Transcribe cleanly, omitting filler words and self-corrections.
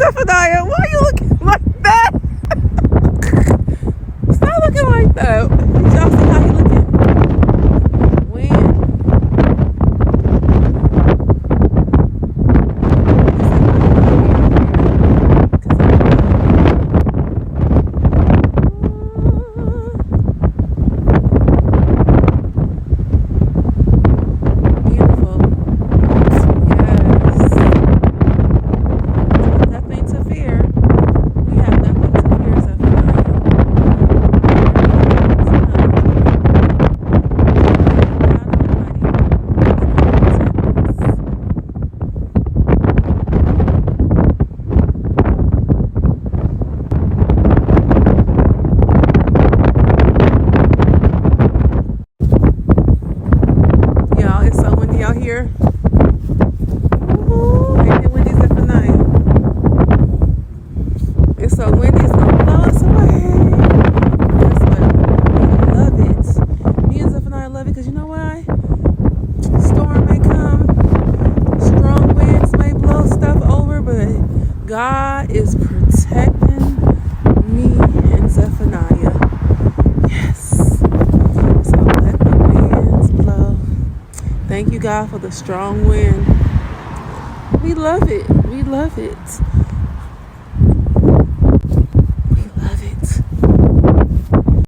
Zephaniah, why are you looking like that? Stop looking like that. Y'all see how he looking? When? Here. Ooh, ain't it windy, Zephaniah? It's so windy, it's gonna blow us away. Guess what? We love it. Me and Zephaniah love it because you know why? Storm may come, strong winds may blow stuff over, but God is protecting me and Zephaniah. Yes. So let the winds blow. Thank you, God, for the strong wind. We love it. We love it.